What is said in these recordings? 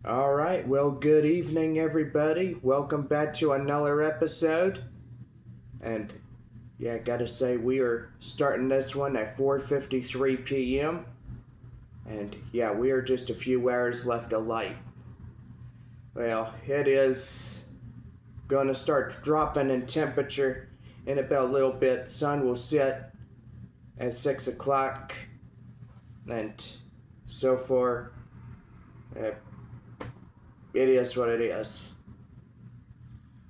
All right, well, good evening, everybody. Welcome back to another episode. And yeah, gotta say, we are starting this one at 4:53 p.m. And yeah, we are just a few hours left of light. Well, it is gonna start dropping in temperature in about a little bit. Sun will set at 6 o'clock. And so far, it is what it is.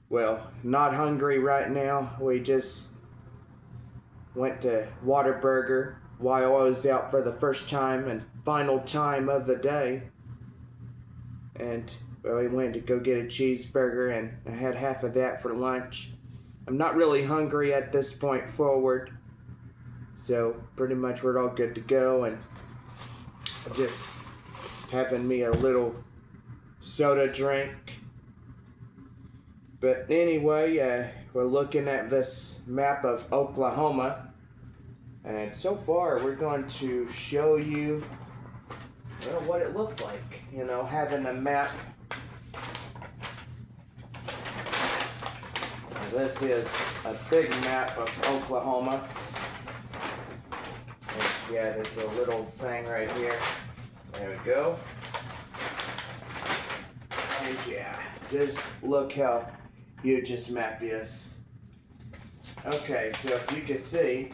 Well, not hungry right now. We just went to Whataburger while I was out for the first time and final time of the day. And well, we went to go get a cheeseburger and I had half of that for lunch. I'm not really hungry at this point forward. So pretty much we're all good to go, and just having me a little soda drink. But anyway, we're looking at this map of Oklahoma, and so far we're going to show you what it looks like, having a map. This is a big map of Oklahoma. And yeah, there's a little thing right here. There we go. And yeah, just look how huge this map is. Okay, so if you can see,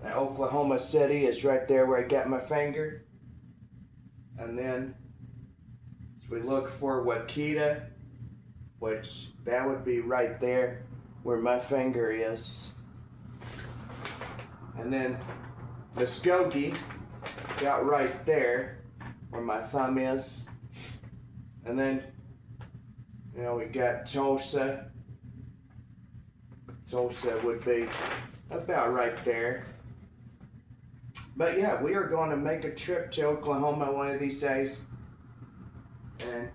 Oklahoma City is right there where I got my finger. And then as we look for Wakita, which that would be right there where my finger is. And then Muskogee, got right there where my thumb is. And then, we got Tulsa. Tulsa would be about right there. But yeah, we are going to make a trip to Oklahoma one of these days. And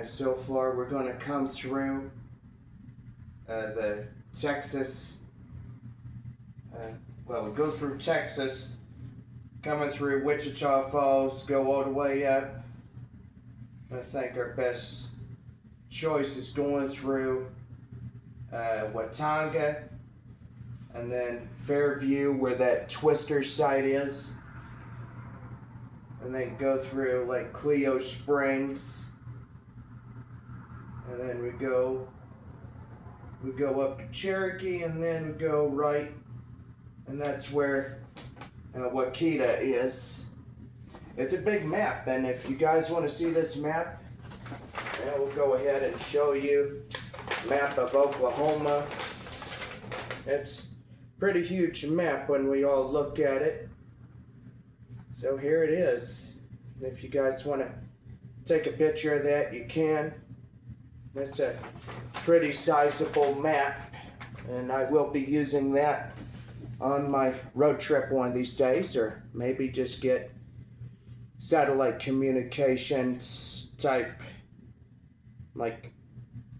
so far we're going to come through the Texas. We go through Texas, coming through Wichita Falls, go all the way up. I think our best choice is going through Watauga, and then Fairview, where that Twister site is, and then go through like Clio Springs, and then we go up to Cherokee, and then we go right, and that's where Wakita is. It's a big map, and if you guys want to see this map, we'll go ahead and show you map of Oklahoma. It's a pretty huge map when we all look at it. So here it is. If you guys want to take a picture of that, you can. It's a pretty sizable map, and I will be using that on my road trip one of these days, or maybe just get satellite communications type, like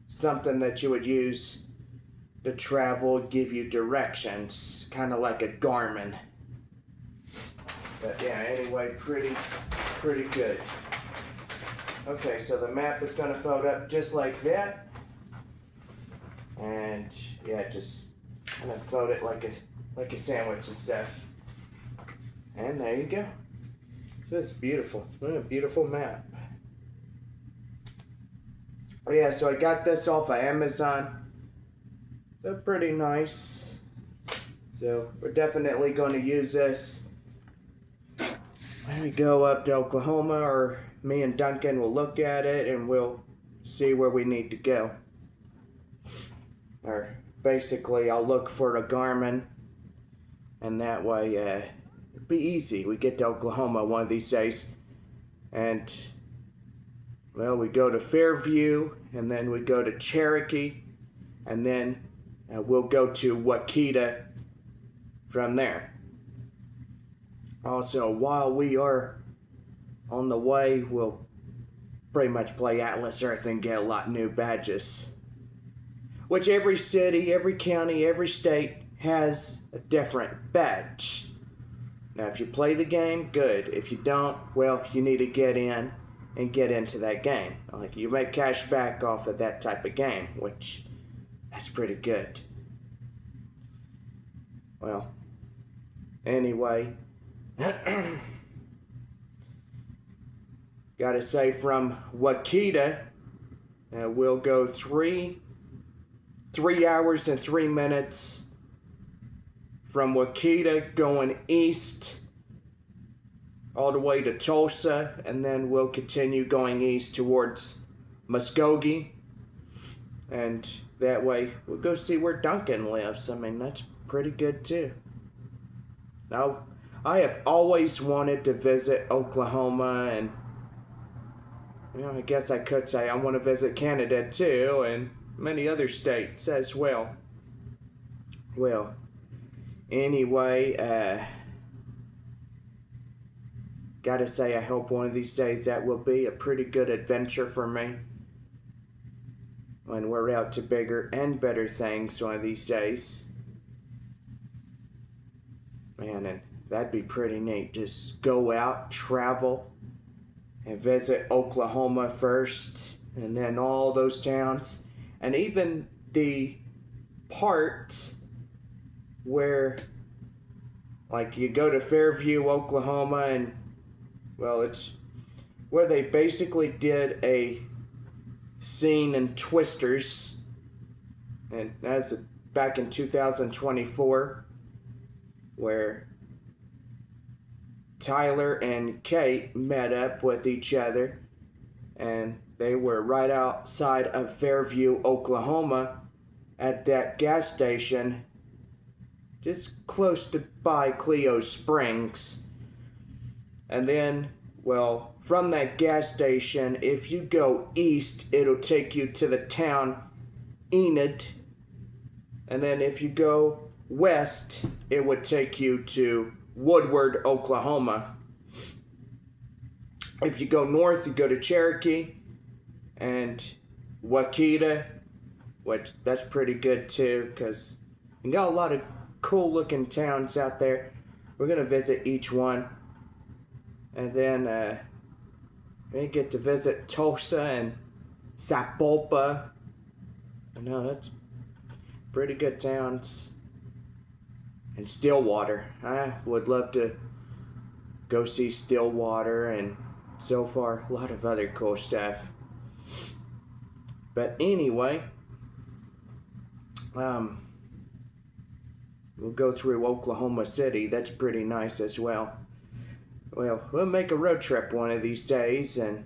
something that you would use to travel, give you directions, kind of like a Garmin. But yeah, anyway, pretty good. Okay, so the map is going to fold up just like that, and yeah, just kind of fold it like a sandwich and stuff. And there you go. That's beautiful. What a beautiful map. Oh yeah, so I got this off of Amazon. They're pretty nice. So we're definitely going to use this when we go up to Oklahoma, or me and Duncan will look at it and we'll see where we need to go. Or basically, I'll look for a Garmin, and that way it'd be easy. We get to Oklahoma one of these days, and well, we go to Fairview, and then we go to Cherokee, and then we'll go to Wakita from there. Also, while we are on the way, we'll pretty much play Atlas Earth and get a lot of new badges. Which every city, every county, every state has a different badge. Now, if you play the game, good. If you don't, well, you need to get in and get into that game. Like, you make cash back off of that type of game, which that's pretty good. Well, anyway, gotta say, from Wakita, we'll go 3 hours and 3 minutes from Wakita going east all the way to Tulsa, and then we'll continue going east towards Muskogee, and that way we'll go see where Duncan lives. I mean, that's pretty good too. Now, I have always wanted to visit Oklahoma, and I guess I could say I want to visit Canada too, and many other states as well. Well, anyway, gotta say, I hope one of these days that will be a pretty good adventure for me when we're out to bigger and better things one of these days. Man, and that'd be pretty neat. Just go out, travel, and visit Oklahoma first, and then all those towns, and even the part where, like, you go to Fairview, Oklahoma, and, well, it's where they basically did a scene in Twisters, and that's back in 2024, where Tyler and Kate met up with each other, and they were right outside of Fairview, Oklahoma, at that gas station just close to by Clio Springs. And then, well, from that gas station, if you go east, it'll take you to the town Enid. And then if you go west, it would take you to Woodward, Oklahoma. If you go north, you go to Cherokee and Wakita, which that's pretty good too, because you got a lot of cool looking towns out there. We're going to visit each one. And then we get to visit Tulsa and Sapulpa. I know, that's pretty good towns. And Stillwater. I would love to go see Stillwater, and so far a lot of other cool stuff. But anyway, we'll go through Oklahoma City. That's pretty nice as well. Well, we'll make a road trip one of these days, and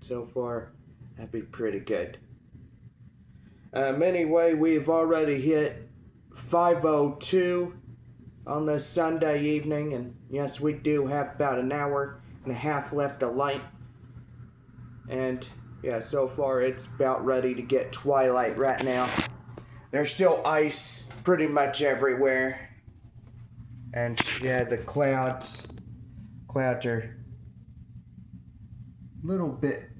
so far that'd be pretty good. Anyway, we've already hit 5:02 on this Sunday evening, and yes, we do have about an hour and a half left of light. And yeah, so far it's about ready to get twilight right now. There's still ice pretty much everywhere. And yeah, the clouds are a little bit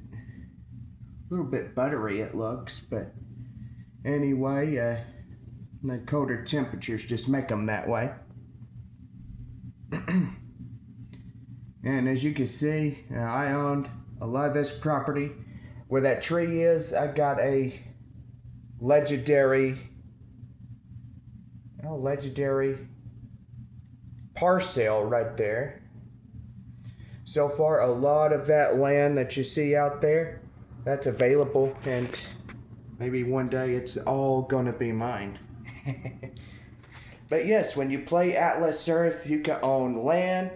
buttery, it looks, but anyway, the colder temperatures just make them that way. And as you can see, I owned a lot of this property. Where that tree is, I got a legendary parcel right there. So far, a lot of that land that you see out there, that's available, and maybe one day it's all gonna be mine. But yes, when you play Atlas Earth, you can own land,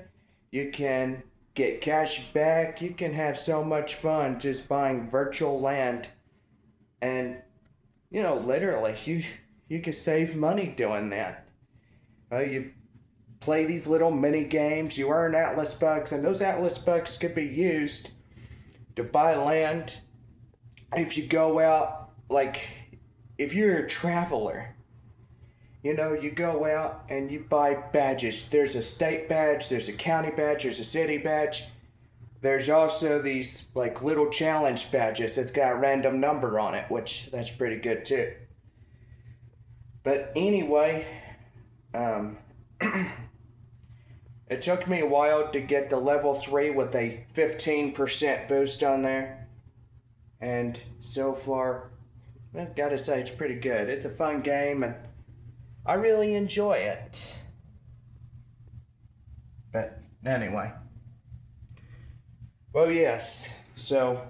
you can get cash back, you can have so much fun just buying virtual land. And, literally, you can save money doing that. You play these little mini games, you earn Atlas bucks, and those Atlas bucks could be used to buy land. If you go out, like, if you're a traveler, you go out and you buy badges. There's a state badge, there's a county badge, there's a city badge. There's also these, like, little challenge badges that's got a random number on it, which that's pretty good too. But anyway, It took me a while to get the level 3 with a 15% boost on there. And so far, I've got to say it's pretty good. It's a fun game and I really enjoy it. But anyway. Well, yes. So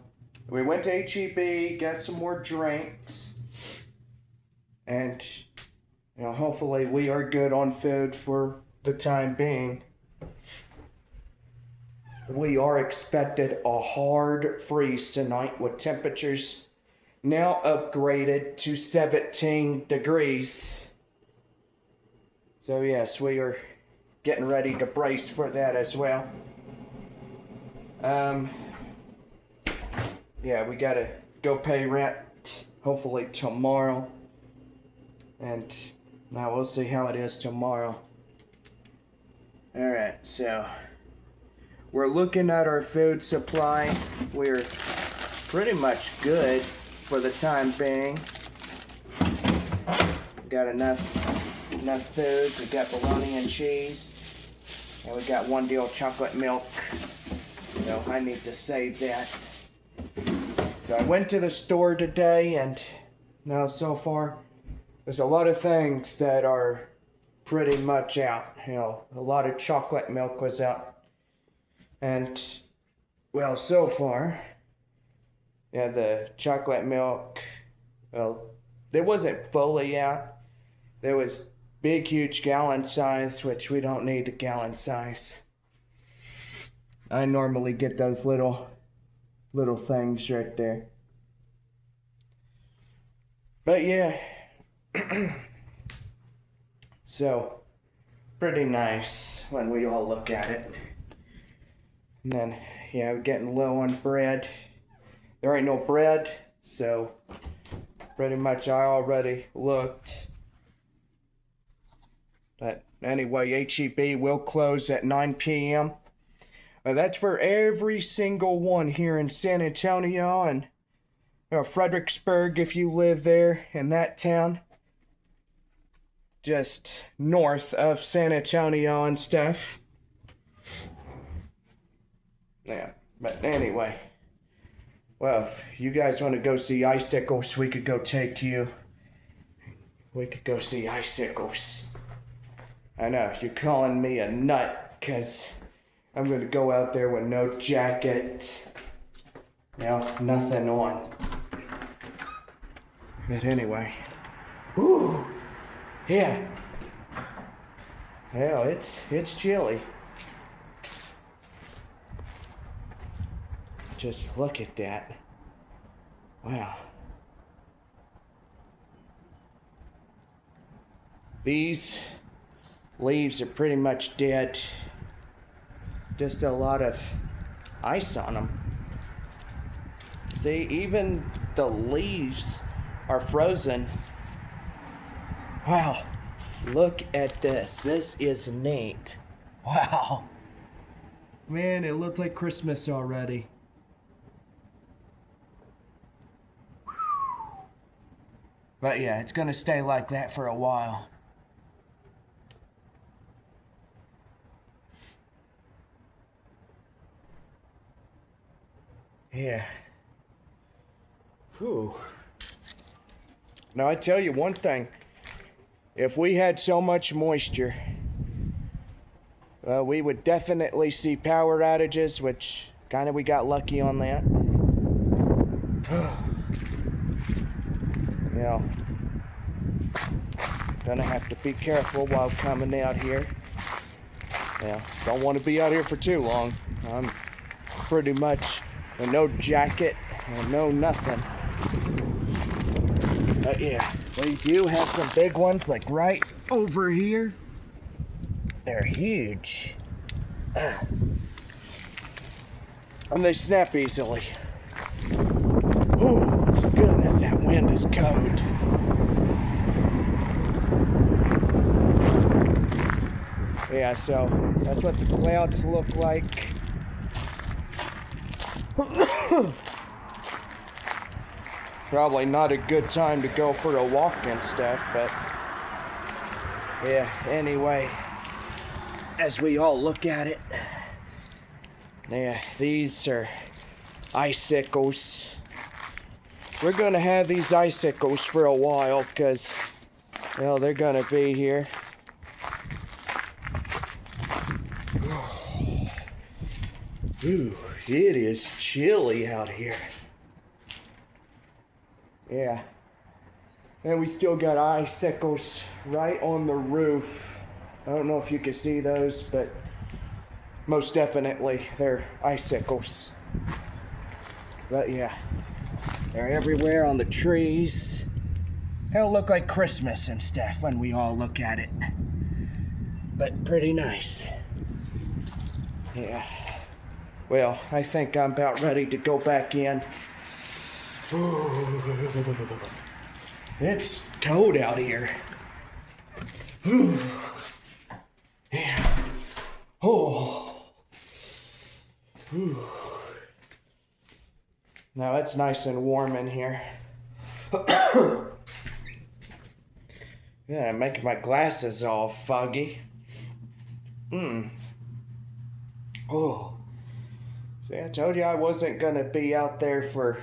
we went to HEB, got some more drinks. And, hopefully we are good on food for the time being. We are expected a hard freeze tonight with temperatures now upgraded to 17 degrees. So yes, we are getting ready to brace for that as well. Yeah, we gotta go pay rent hopefully tomorrow. And now we'll see how it is tomorrow. Alright, so we're looking at our food supply. We're pretty much good for the time being. Got enough food. We got bologna and cheese. And we got one deal chocolate milk. So I need to save that. So I went to the store today and now so far there's a lot of things that are pretty much out. A lot of chocolate milk was out. And, well, so far, the chocolate milk, well, it wasn't fully out. There was big, huge gallon size, which we don't need a gallon size. I normally get those little things right there. But yeah, so pretty nice when we all look at it. And then, we're getting low on bread. There ain't no bread, so pretty much I already looked. But anyway, HEB will close at 9 p.m. That's for every single one here in San Antonio and Fredericksburg if you live there in that town. Just north of San Antonio and stuff. Yeah, but anyway. Well, if you guys want to go see icicles, we could go take you. We could go see icicles. I know, you're calling me a nut, because I'm going to go out there with no jacket. Nothing on. But anyway. Woo! Yeah. Well, it's chilly. Just look at that. Wow. These leaves are pretty much dead. Just a lot of ice on them. See, even the leaves are frozen. Wow. Look at this. This is neat. Wow. Man, it looks like Christmas already. But yeah, it's gonna stay like that for a while. Yeah. Whew. Now I tell you one thing. If we had so much moisture, we would definitely see power outages, which kind of we got lucky on that. Gonna have to be careful while coming out here. Don't want to be out here for too long. I'm pretty much with no jacket and no nothing. But yeah, we do have some big ones, like right over here. They're huge. And they snap easily. Oh, goodness, that wind is cold. Yeah, so that's what the clouds look like. Probably not a good time to go for a walk and stuff, but yeah, anyway. as we all look at it. Yeah, these are icicles. We're gonna have these icicles for a while because, well, they're gonna be here. Ooh, it is chilly out here. Yeah. And we still got icicles right on the roof. I don't know if you can see those, but most definitely they're icicles. But yeah, they're everywhere on the trees. It'll look like Christmas and stuff when we all look at it. But pretty nice. Yeah. Well, I think I'm about ready to go back in. It's cold out here. Yeah. Oh. Now it's nice and warm in here. Yeah, making my glasses all foggy. Oh. See, I told you I wasn't gonna be out there for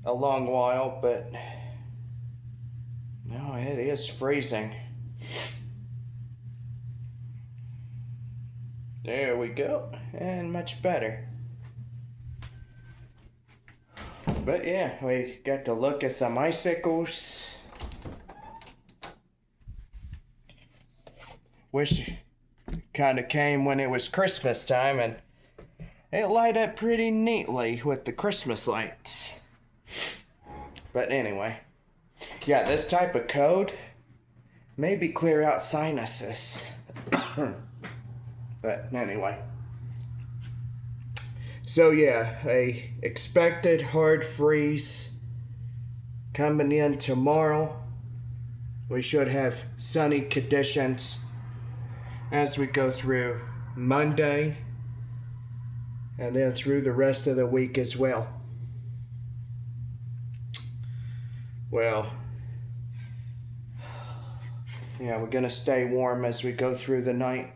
a long while, but no, it is freezing. There we go, and much better. But yeah, we got to look at some icicles. Wish kind of came when it was Christmas time, and it light up pretty neatly with the Christmas lights. But anyway, yeah, this type of code maybe clear out sinuses. But anyway, so yeah, a expected hard freeze coming in tomorrow. We should have sunny conditions as we go through Monday and then through the rest of the week as well. Well, yeah, we're gonna stay warm as we go through the night.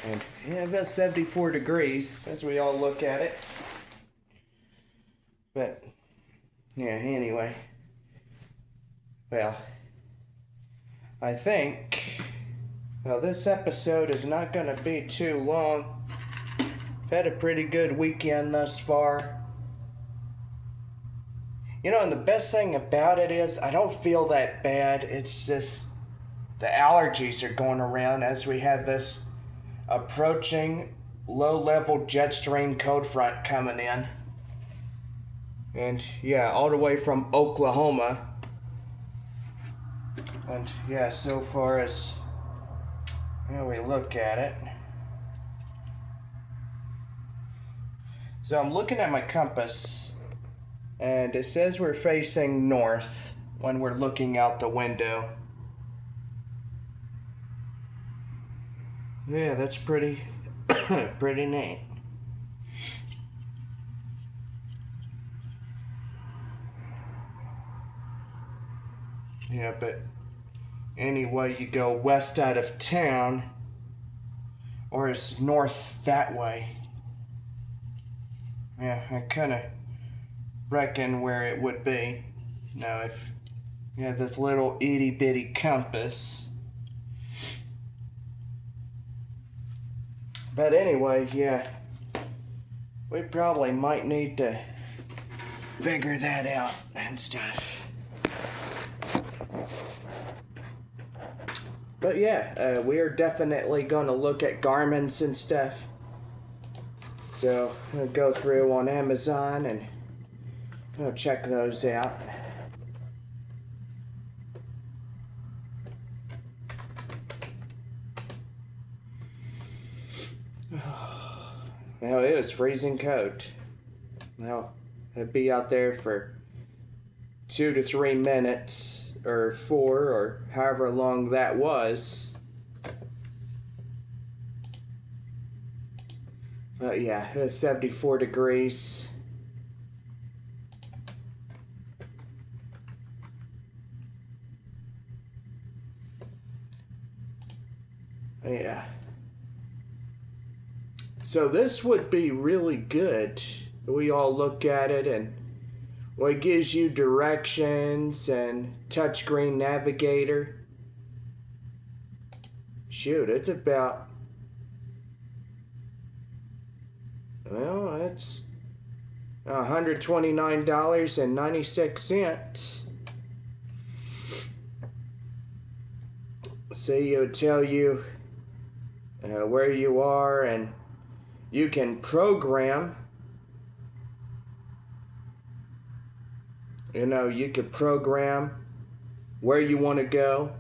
And yeah, about 74 degrees as we all look at it. But yeah, anyway. Well, I think, well, this episode is not going to be too long. I've had a pretty good weekend thus far. You know, and the best thing about it is I don't feel that bad. It's just the allergies are going around as we have this approaching low-level jet stream cold front coming in. And yeah, all the way from Oklahoma. And yeah, so far as we look at it. So I'm looking at my compass, and it says we're facing north when we're looking out the window. Yeah, that's pretty pretty neat. Yeah, but anyway, you go west out of town, or it's north that way. Yeah, I kind of reckon where it would be. Now, if you have this little itty bitty compass. But anyway, yeah, we probably might need to figure that out and stuff. But yeah, we are definitely going to look at garments and stuff. So I'm going to go through on Amazon and check those out. Now it was freezing cold. Now I'd be out there for 2 to 3 minutes, or 4, or however long that was. But yeah, it was 74 degrees. So this would be really good. We all look at it and well, it gives you directions and touchscreen navigator. Shoot, it's about, well, it's $129.96. So it'll tell you where you are, and you can program. You could program where you want to go.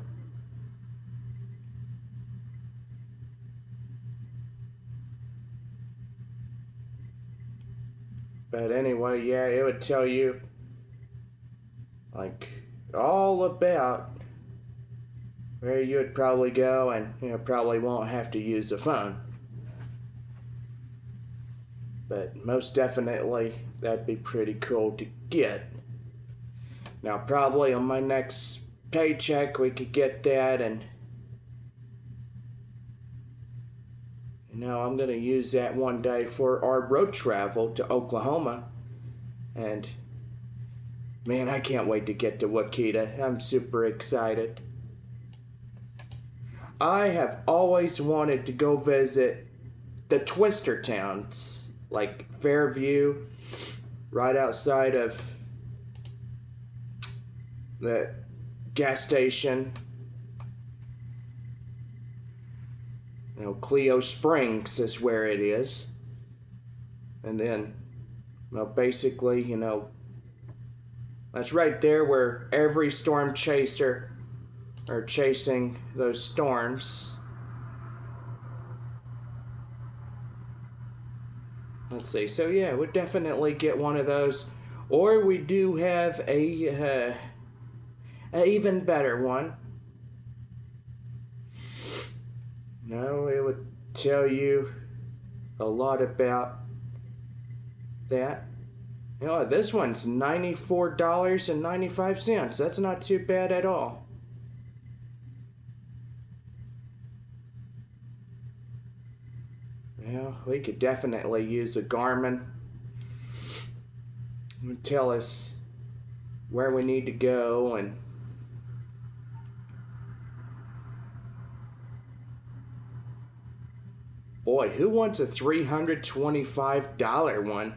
But anyway, yeah, it would tell you like all about where you would probably go, and probably won't have to use a phone. But most definitely that'd be pretty cool to get. Now probably on my next paycheck we could get that, and I'm gonna use that one day for our road travel to Oklahoma. And man, I can't wait to get to Wakita. I'm super excited. I have always wanted to go visit the Twister towns, like Fairview, right outside of the gas station. Cleo Springs is where it is. And then, basically, that's right there where every storm chaser are chasing those storms. Let's see. So yeah, we'd definitely get one of those, or we do have a even better one. It would tell you a lot about that. This one's $94.95. That's not too bad at all. Well, we could definitely use a Garmin. It would tell us where we need to go, and boy, who wants a $325 one?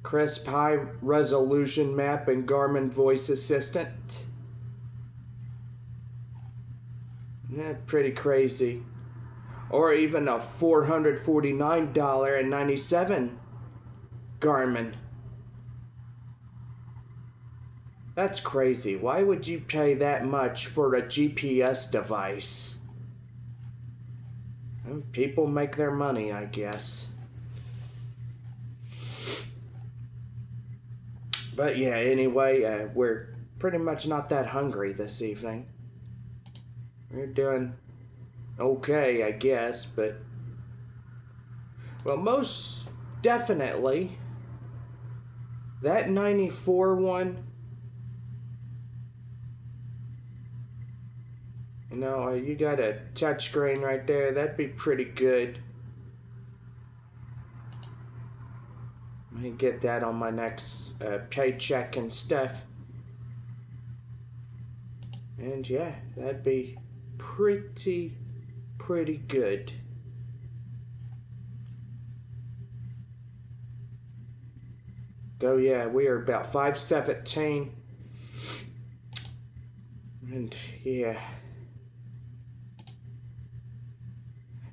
Crisp high resolution map and Garmin voice assistant. Yeah, pretty crazy. Or even a $449.97 Garmin. That's crazy. Why would you pay that much for a GPS device? People make their money, I guess. But yeah, anyway, we're pretty much not that hungry this evening. We're doing okay, I guess, but well, most definitely that 94 one, you got a touchscreen right there. That'd be pretty good. I may get that on my next paycheck and stuff. And yeah, that'd be pretty good. So yeah, we are about 517. And yeah.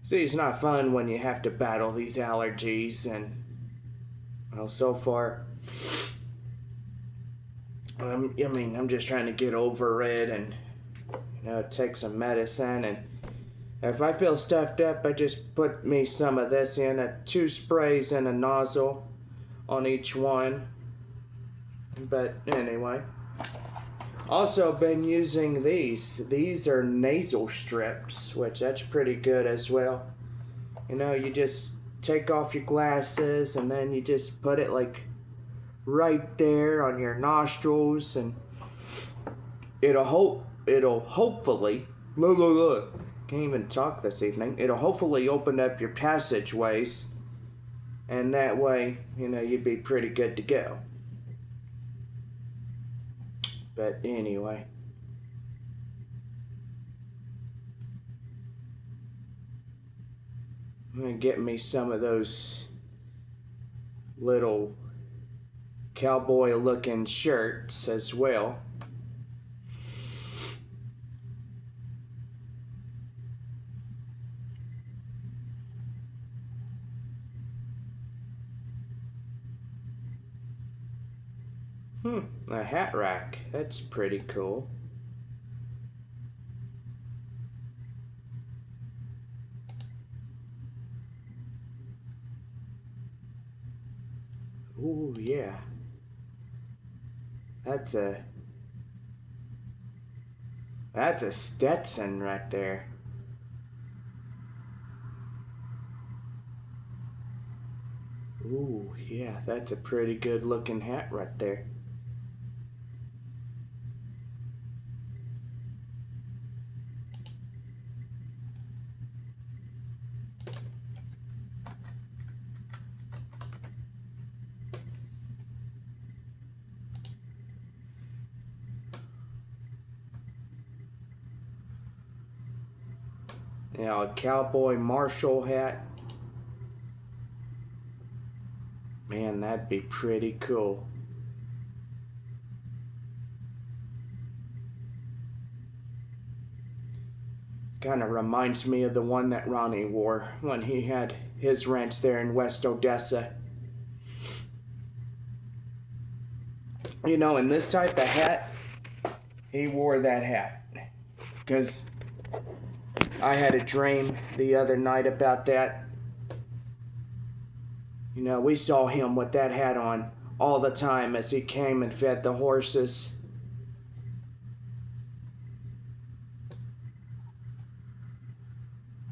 See, it's not fun when you have to battle these allergies, and well, so far, I'm just trying to get over it and take some medicine, and if I feel stuffed up, I just put me some of this in, 2 sprays and a nozzle on each one. But anyway, also been using these. These are nasal strips, which that's pretty good as well. You just take off your glasses and then you just put it like right there on your nostrils, and it'll hopefully Can't even talk this evening. It'll hopefully open up your passageways, and that way, you know, you'd be pretty good to go. But anyway. I'm gonna get me some of those little cowboy looking shirts as well. A hat rack. That's pretty cool. Ooh, yeah. That's a Stetson right there. Ooh, yeah, that's a pretty good looking hat right there. Now a cowboy Marshall hat. Man, that'd be pretty cool. Kind of reminds me of the one that Ronnie wore when he had his ranch there in West Odessa. You know, in this type of hat, he wore that hat. Because I had a dream the other night about that. You know, we saw him with that hat on all the time as he came and fed the horses.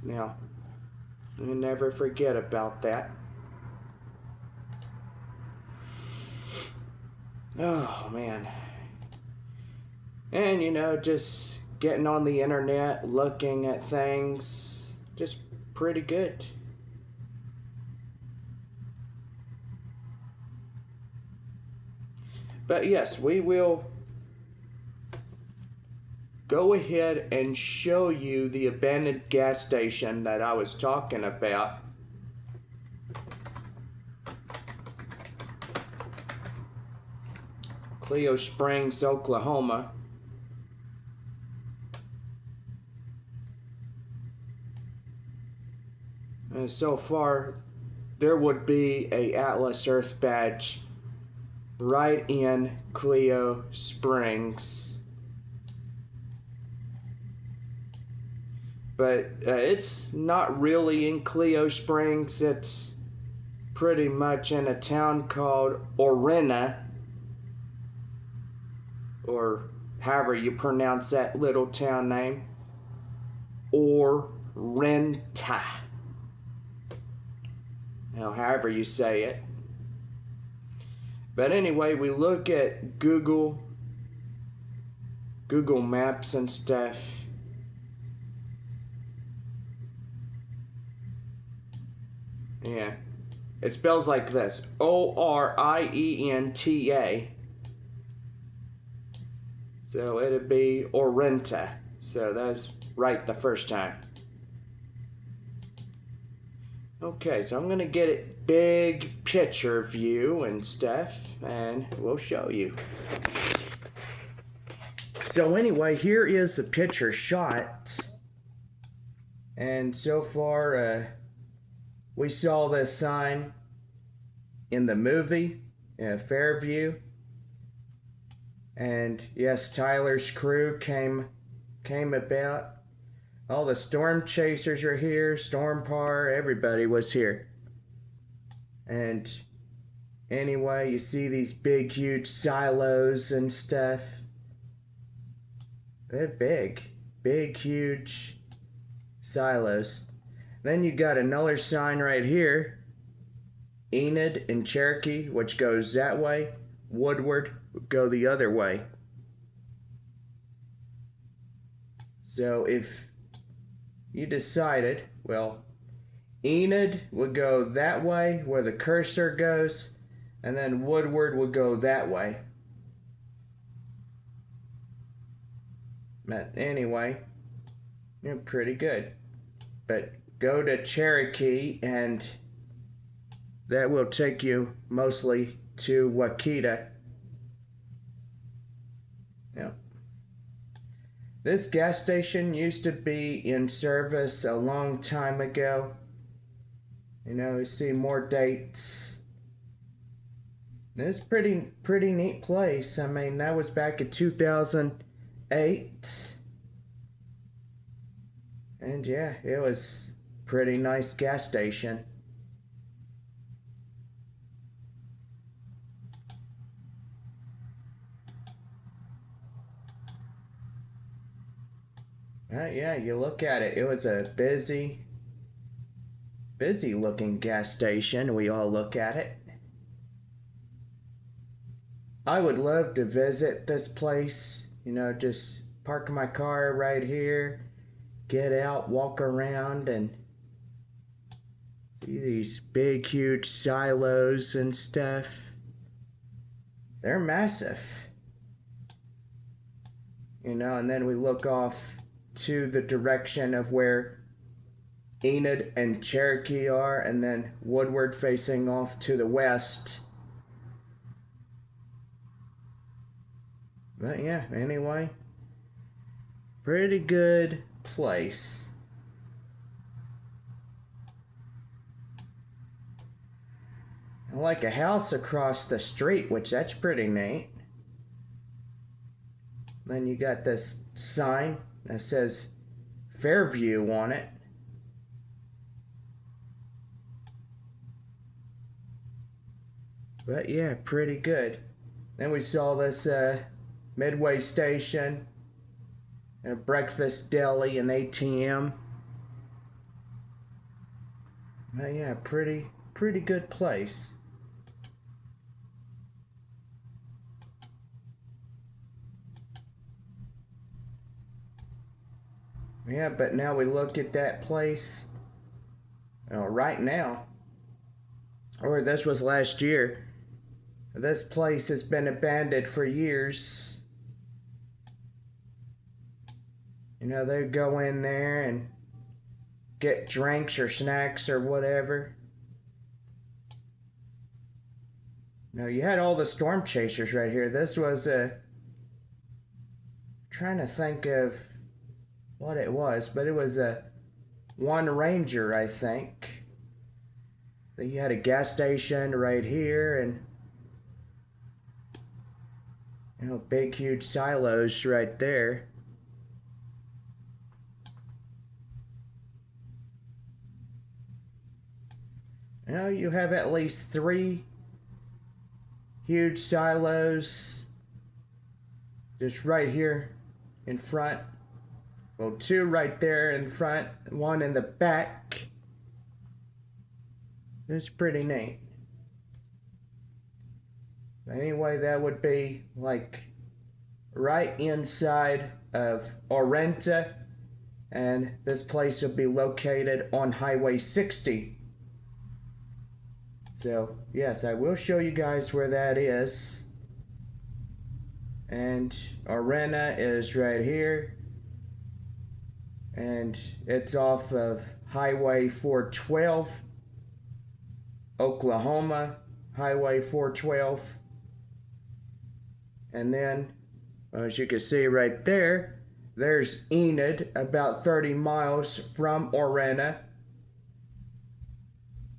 Now, you never forget about that. Oh, man. And, you know, just getting on the internet, looking at things, just pretty good. But yes, we will go ahead and show you the abandoned gas station that I was talking about. Cleo Springs, Oklahoma. And so far, there would be a Atlas Earth badge right in Cleo Springs. But it's not really in Cleo Springs. It's pretty much in a town called Orena, or however you pronounce that little town name. Orenta. Now, however you say it. But anyway, we look at Google Maps and stuff. Yeah. It spells like this. Orienta. So it'd be Orenta. So that's right the first time. Okay, so I'm gonna get it big picture view and stuff, and we'll show you. So anyway, here is the picture shot. And so far, we saw this sign in the movie, Fairview. And yes, Tyler's crew came about. All the storm chasers are here, Storm Par, everybody was here. And anyway, you see these big, huge silos and stuff. They're big, huge silos. Then you got another sign right here, Enid and Cherokee, which goes that way. Woodward would go the other way. So if you decided, well, Enid would go that way where the cursor goes, and then Woodward would go that way. But anyway, you're pretty good. But go to Cherokee, and that will take you mostly to Wakita. Now, this gas station used to be in service a long time ago. You know, you see more dates. It's pretty neat place. I mean, that was back in 2008. And yeah, it was pretty nice gas station. Yeah, you look at it, it was a busy looking gas station. We all look at it. I would love to visit this place, you know, just park my car right here, get out, walk around, and see these big, huge silos and stuff. They're massive. You know, and then we look off to the direction of where Enid and Cherokee are, and then Woodward facing off to the west. But yeah, anyway, pretty good place. I like a house across the street, which that's pretty neat. Then you got this sign that says Fairview on it. But yeah, pretty good. Then we saw this Midway station, a breakfast deli, and ATM. But yeah, pretty good place. Yeah, but now we look at that place right now, or this was last year. This place has been abandoned for years. You know, they go in there and get drinks or snacks or whatever. You know, you had all the storm chasers right here. This was trying to think of what it was, but it was a one Ranger, I think. Then you had a gas station right here, and you know, big huge silos right there. You know, you have at least 3 huge silos just right here in front. Well, 2 right there in front, 1 in the back. It's pretty neat. Anyway, that would be like right inside of Orenta, and this place would be located on Highway 60. So, yes, I will show you guys where that is. And Orenta is right here. And it's off of Highway 412, Oklahoma, Highway 412. And then, as you can see right there, there's Enid, about 30 miles from Orenta.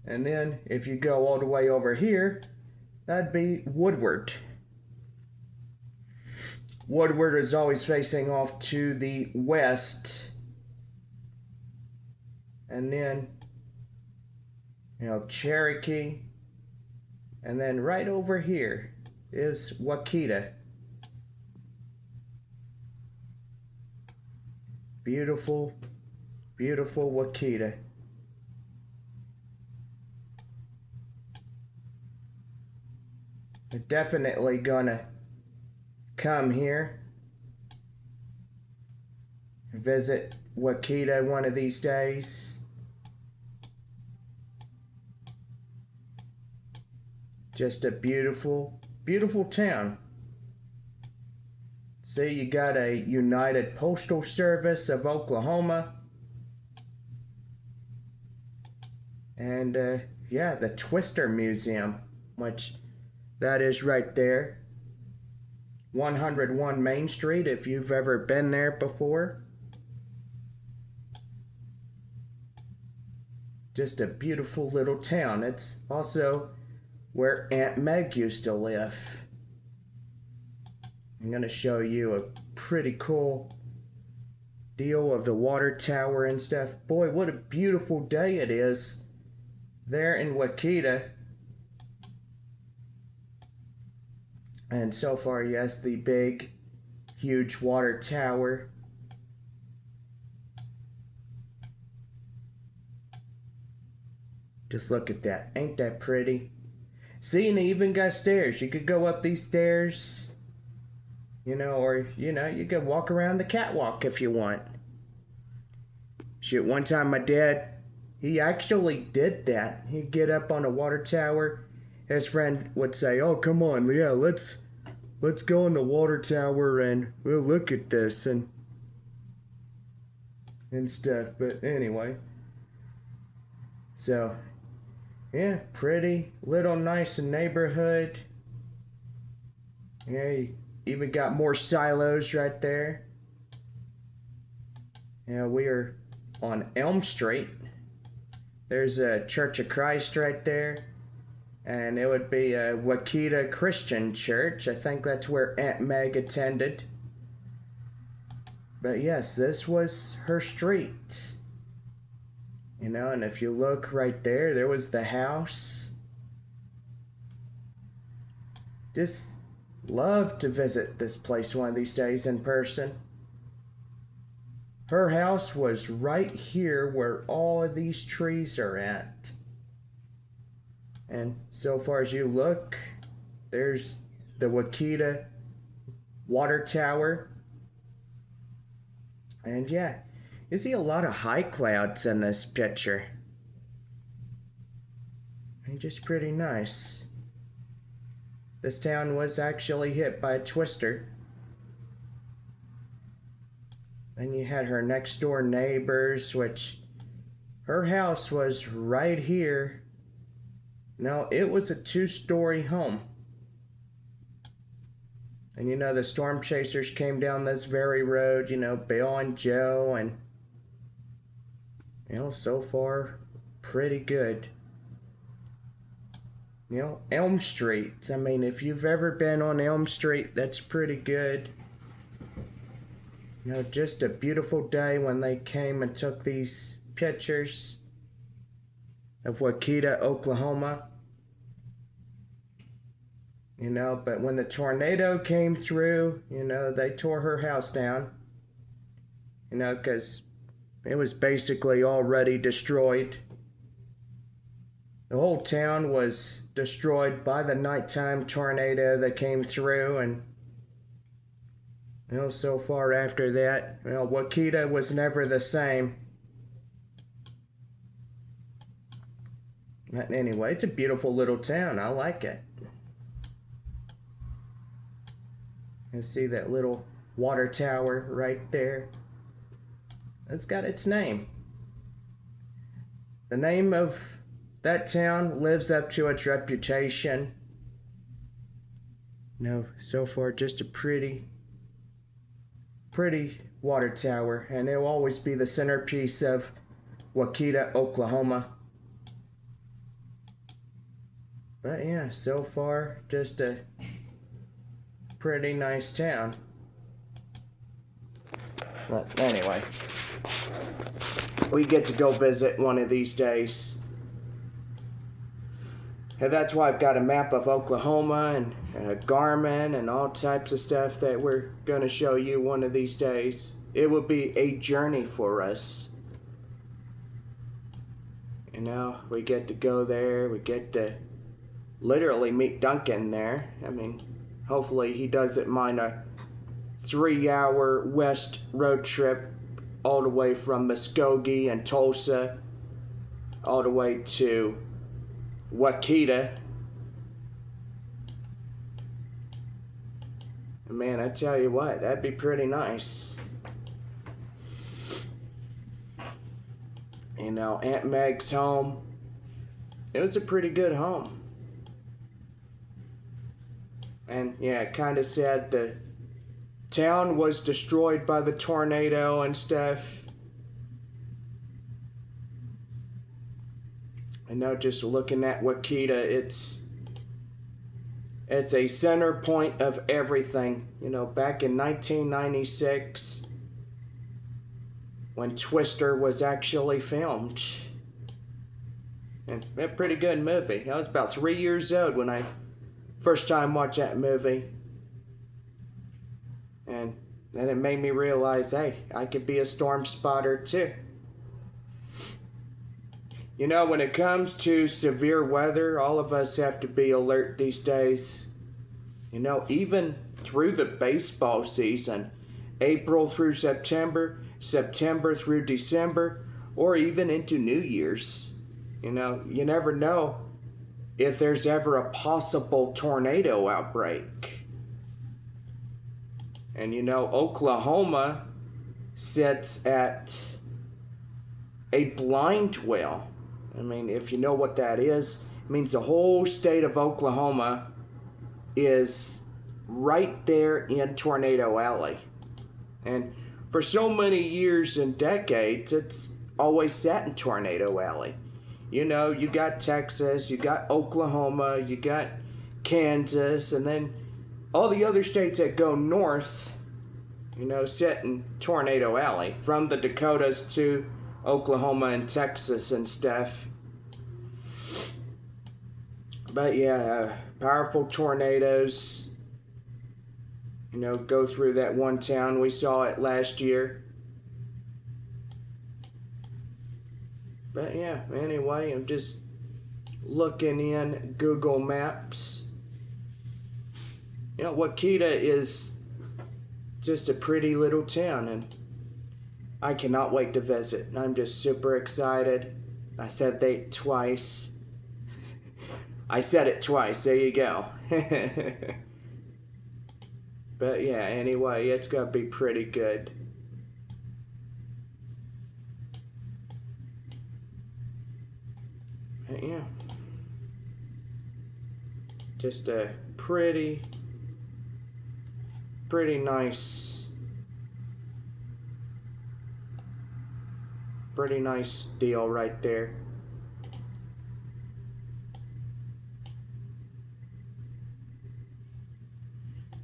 And then, if you go all the way over here, that'd be Woodward. Woodward is always facing off to the west. And then, you know, Cherokee. And then right over here is Wakita. Beautiful, beautiful Wakita. We're definitely gonna come here visit Wakita one of these days. Just a beautiful, beautiful town. See, you got a United Postal Service of Oklahoma. And yeah, the Twister Museum, which that is right there. 101 Main Street, if you've ever been there before. Just a beautiful little town. It's also where Aunt Meg used to live. I'm going to show you a pretty cool deal of the water tower and stuff. Boy, what a beautiful day it is there in Wakita. And so far, yes, the big, huge water tower. Just look at that. Ain't that pretty? See, and they even got stairs. You could go up these stairs, you know, or, you know, you could walk around the catwalk if you want. Shoot, one time my dad, he actually did that. He'd get up on a water tower. His friend would say, "Oh, come on, yeah, let's go in the water tower and we'll look at this and stuff." But anyway, so yeah, pretty little nice neighborhood. Yeah, you even got more silos right there. Yeah, we are on Elm Street. There's a Church of Christ right there. And it would be a Wakita Christian Church. I think that's where Aunt Meg attended. But yes, this was her street. You know, and if you look right there, there was the house. Just love to visit this place one of these days in person. Her house was right here where all of these trees are at. And so far as you look, there's the Wakita water tower. And yeah, you see a lot of high clouds in this picture. And just pretty nice. This town was actually hit by a twister. Then you had her next door neighbors, which her house was right here. No, it was a 2-story home. And you know, the storm chasers came down this very road, you know, Bill and Joe, and you know, so far, pretty good. You know, Elm Street. I mean, if you've ever been on Elm Street, that's pretty good. You know, just a beautiful day when they came and took these pictures of Wakita, Oklahoma. You know, but when the tornado came through, you know, they tore her house down. You know, because it was basically already destroyed. The whole town was destroyed by the nighttime tornado that came through, and you know, so far after that, you know, Wakita was never the same. But anyway, it's a beautiful little town. I like it. You see that little water tower right there? It's got its name. The name of that town lives up to its reputation. You know, so far just a pretty water tower, and it will always be the centerpiece of Wakita, Oklahoma. But yeah, so far just a pretty nice town. But anyway, we get to go visit one of these days. And that's why I've got a map of Oklahoma and Garmin and all types of stuff that we're going to show you one of these days. It will be a journey for us. You know, we get to go there. We get to literally meet Duncan there. I mean, hopefully he doesn't mind a 3-hour west road trip all the way from Muskogee and Tulsa, all the way to Waukeeta. And man, I tell you what, that'd be pretty nice. You know, Aunt Meg's home, it was a pretty good home. And yeah, kind of sad the town was destroyed by the tornado and stuff. I know, just looking at Waukeeta, it's a center point of everything. You know, back in 1996, when Twister was actually filmed. And a pretty good movie. I was about 3 years old when I first time watched that movie. And then it made me realize, hey, I could be a storm spotter too. You know, when it comes to severe weather, all of us have to be alert these days. You know, even through the baseball season, April through September, September through December, or even into New Year's. You know, you never know if there's ever a possible tornado outbreak. And you know, Oklahoma sits at a blind well. I mean, if you know what that is, it means the whole state of Oklahoma is right there in Tornado Alley. And for so many years and decades, it's always sat in Tornado Alley. You know, you got Texas, you got Oklahoma, you got Kansas, and then all the other states that go north, you know, sit in Tornado Alley. From the Dakotas to Oklahoma and Texas and stuff. But yeah, powerful tornadoes, you know, go through that one town. We saw it last year. But yeah, anyway, I'm just looking in Google Maps. You know, Waukeeta is just a pretty little town, and I cannot wait to visit. I'm just super excited. I said that twice. I said it twice. There you go. But yeah, anyway, it's gonna be pretty good. But yeah. Just a pretty nice deal right there.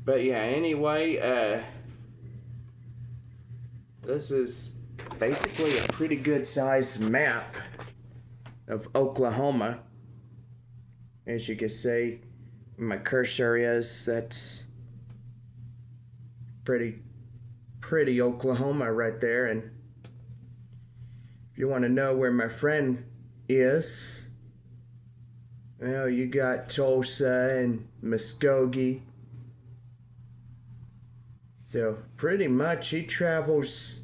But yeah, anyway, this is basically a pretty good sized map of Oklahoma. As you can see, where my cursor is, that's pretty Oklahoma right there. And if you want to know where my friend is, well, you got Tulsa and Muskogee. So pretty much he travels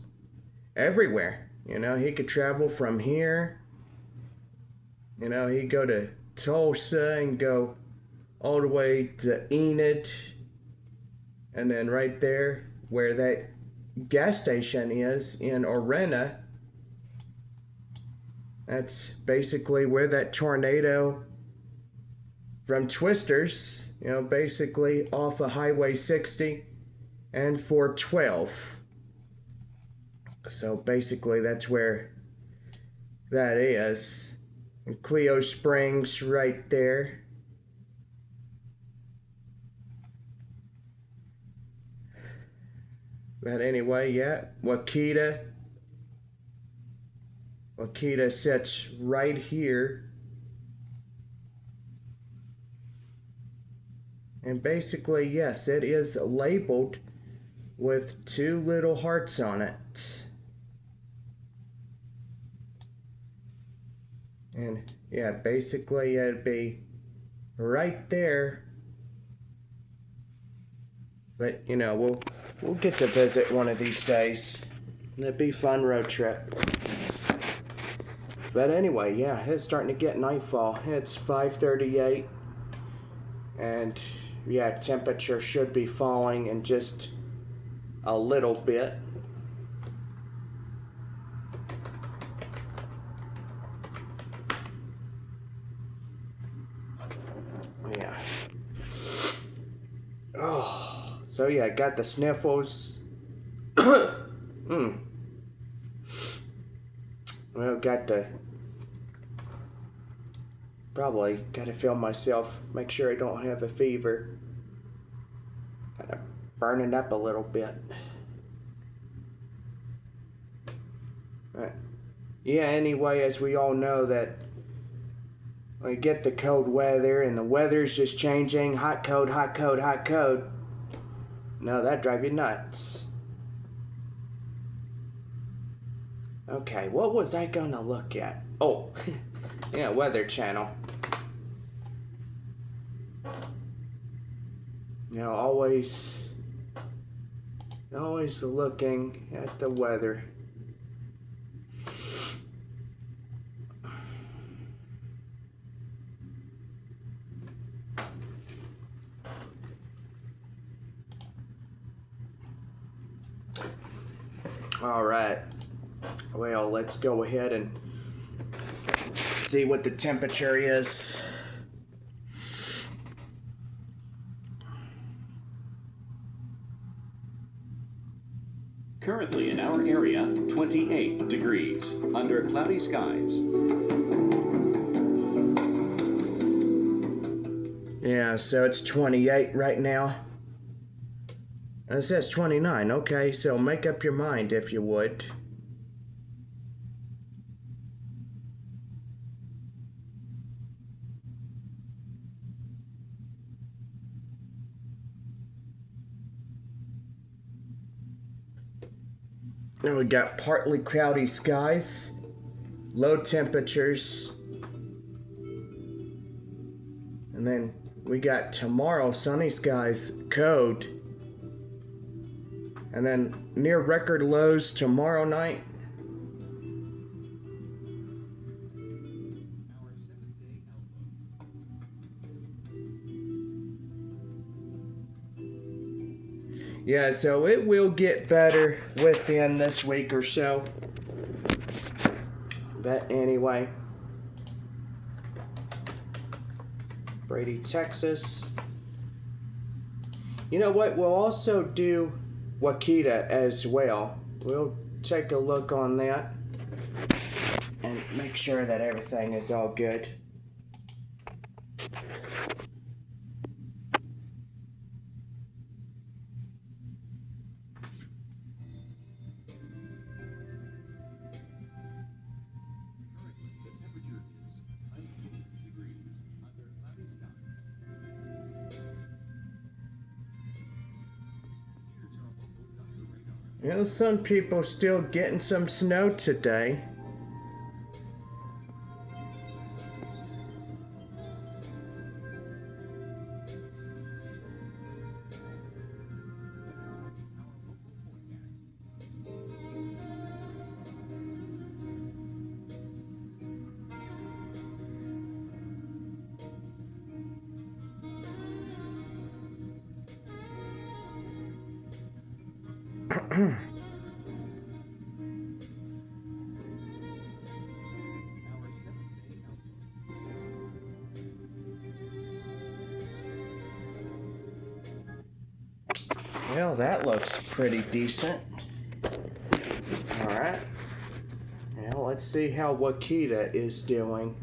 everywhere. You know, he could travel from here. You know, he'd go to Tulsa and go all the way to Enid. And then right there where that gas station is in Orena, that's basically where that tornado from Twisters, you know, basically off of Highway 60 and 412. So basically that's where that is. And Cleo Springs right there. But anyway, yeah, Waukeeta sits right here. And basically, yes, it is labeled with 2 little hearts on it. And yeah, basically it'd be right there. But you know, we'll get to visit one of these days. It'd be a fun road trip. But anyway, yeah, it's starting to get nightfall. It's 5:38. And yeah, temperature should be falling in just a little bit. Yeah. Oh, so yeah, got the sniffles. Well, probably got to feel myself, make sure I don't have a fever. Got to burn it up a little bit. Right. Yeah, anyway, as we all know that we get the cold weather and the weather's just changing, hot, cold, hot, cold, hot, cold. No, that drive you nuts. Okay, what was I gonna look at? Oh, yeah, Weather Channel. You know, always looking at the weather. All right. Well, let's go ahead and see what the temperature is. Currently in our area, 28 degrees under cloudy skies. Yeah, so it's 28 right now. It says 29. Okay, so make up your mind if you would. Then we got partly cloudy skies, low temperatures, and then we got tomorrow sunny skies, cold, and then near record lows tomorrow night. Yeah, so it will get better within this week or so. But anyway, Brady, Texas. You know what? We'll also do Wakita as well. We'll take a look on that and make sure that everything is all good. You know, some people still getting some snow today. Well, that looks pretty decent. Alright. Now let's see how Wakita is doing.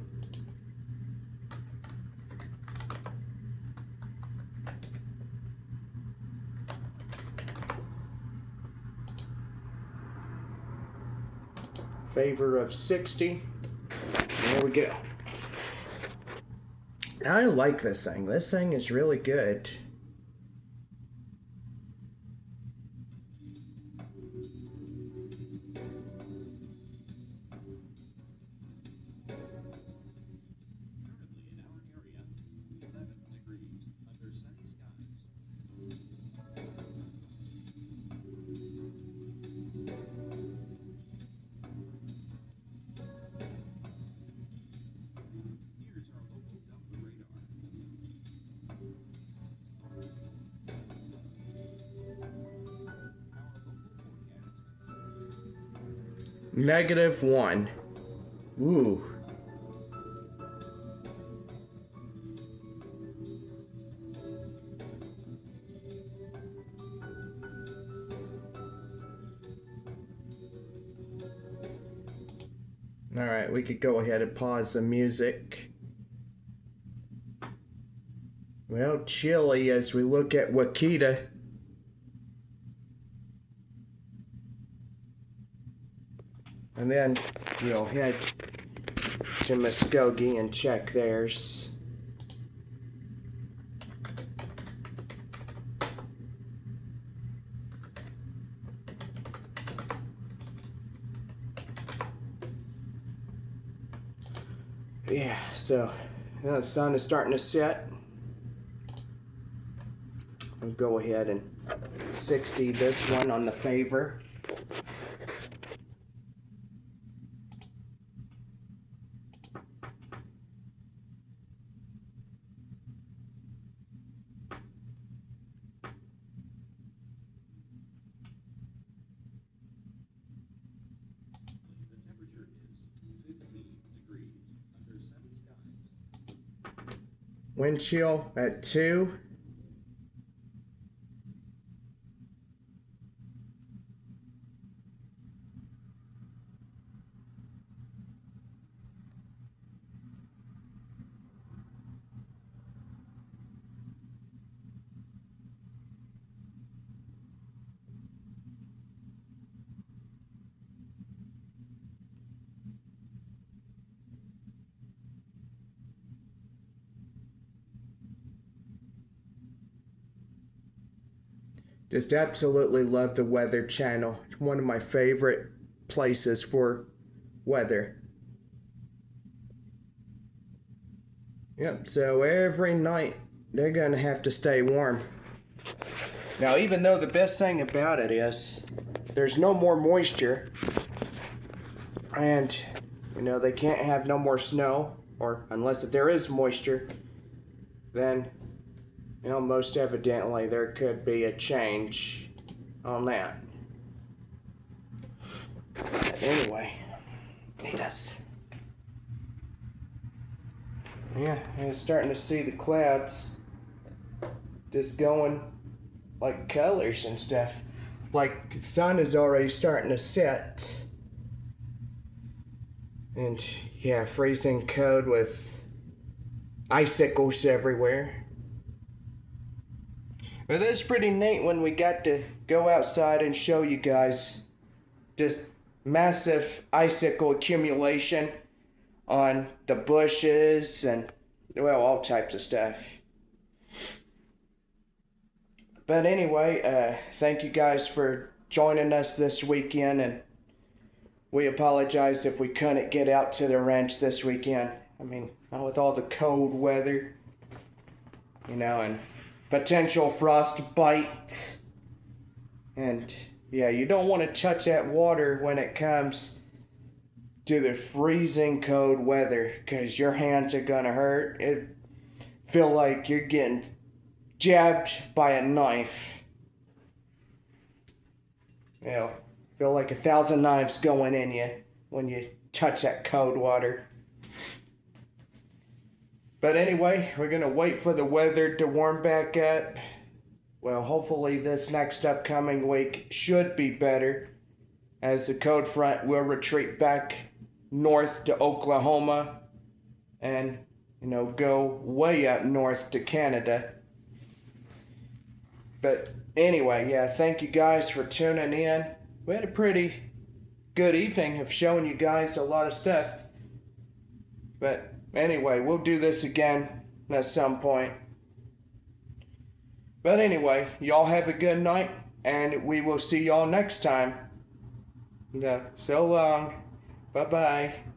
Favor of 60. There we go. I like this thing. This thing is really good. -1. Ooh. Alright, we could go ahead and pause the music. Well, chilly as we look at Wakita. And then you'll head to Muskogee and check theirs. Yeah, so the sun is starting to set. I'll go ahead and 60 this one on the favor. Wind chill at 2. Just absolutely love the Weather Channel. It's one of my favorite places for weather. Yep, so every night they're gonna have to stay warm. Now, even though the best thing about it is there's no more moisture, and they can't have no more snow, or unless if there is moisture, then most evidently there could be a change on that. But anyway, yeah, I'm starting to see the clouds just going like colors and stuff. Like the sun is already starting to set. And yeah, freezing cold with icicles everywhere. But that's pretty neat when we got to go outside and show you guys just massive icicle accumulation on the bushes and, well, all types of stuff. But anyway, thank you guys for joining us this weekend, and we apologize if we couldn't get out to the ranch this weekend. I mean, with all the cold weather, and potential frostbite. And yeah, you don't want to touch that water when it comes to the freezing cold weather, because your hands are gonna hurt. It feel like you're getting jabbed by a knife. Feel like 1,000 knives going in you when you touch that cold water. But anyway, we're going to wait for the weather to warm back up. Well, hopefully this next upcoming week should be better, as the cold front will retreat back north to Oklahoma and, go way up north to Canada. But anyway, yeah, thank you guys for tuning in. We had a pretty good evening of showing you guys a lot of stuff. But anyway, we'll do this again at some point. But anyway, y'all have a good night, and we will see y'all next time. So long. Bye-bye.